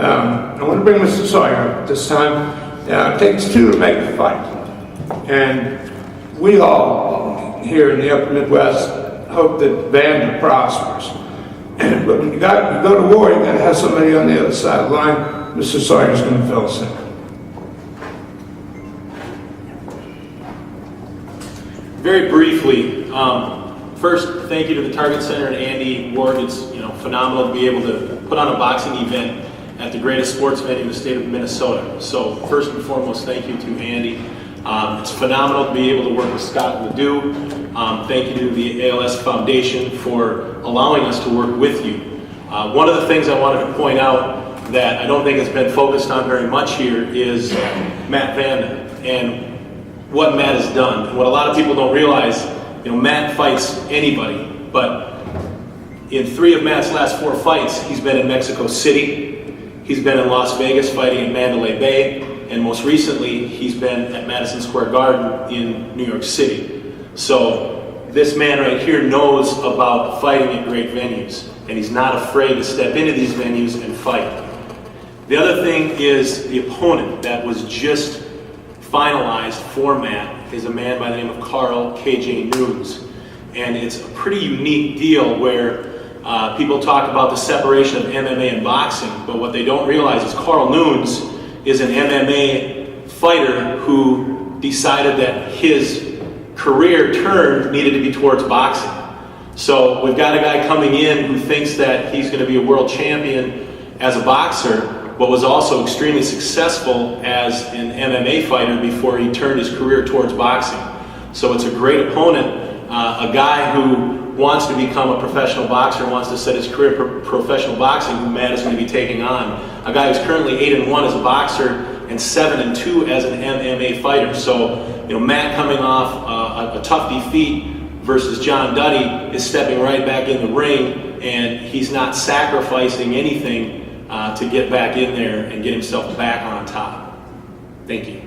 I want to bring Mr. Seuer up this time. It takes two to make a fight. And we all here in the upper Midwest hope that Vanda prospers. But when you go to war, you got to have somebody on the other side of the line. Mr. Seuer is going to fill us in. Very briefly, first, thank you to the Target Center and Andy Ward. It's phenomenal to be able to put on a boxing event at the greatest sports venue in the state of Minnesota. So first and foremost, thank you to Andy. It's phenomenal to be able to work with Scott Ledoux. Thank you to the ALS Foundation for allowing us to work with you. One of the things I wanted to point out that I don't think has been focused on very much here is Matt Vanda and what Matt has done. And what a lot of people don't realize, Matt fights anybody, but in 3 of Matt's last 4 fights, he's been in Mexico City, he's been in Las Vegas fighting in Mandalay Bay, and most recently, he's been at Madison Square Garden in New York City. So this man right here knows about fighting at great venues, and he's not afraid to step into these venues and fight. The other thing is the opponent that was just finalized for Matt is a man by the name of Carl KJ Nunes. And it's a pretty unique deal where people talk about the separation of MMA and boxing, but what they don't realize is Carl Nunes is an MMA fighter who decided that his career turn needed to be towards boxing. So we've got a guy coming in who thinks that he's going to be a world champion as a boxer, but was also extremely successful as an MMA fighter before he turned his career towards boxing. So it's a great opponent, a guy who wants to become a professional boxer, wants to set his career for professional boxing, who Matt is going to be taking on. A guy who's currently 8-1 as a boxer and 7-2 as an MMA fighter. So, Matt coming off a tough defeat versus John Duddy is stepping right back in the ring, and he's not sacrificing anything to get back in there and get himself back on top. Thank you.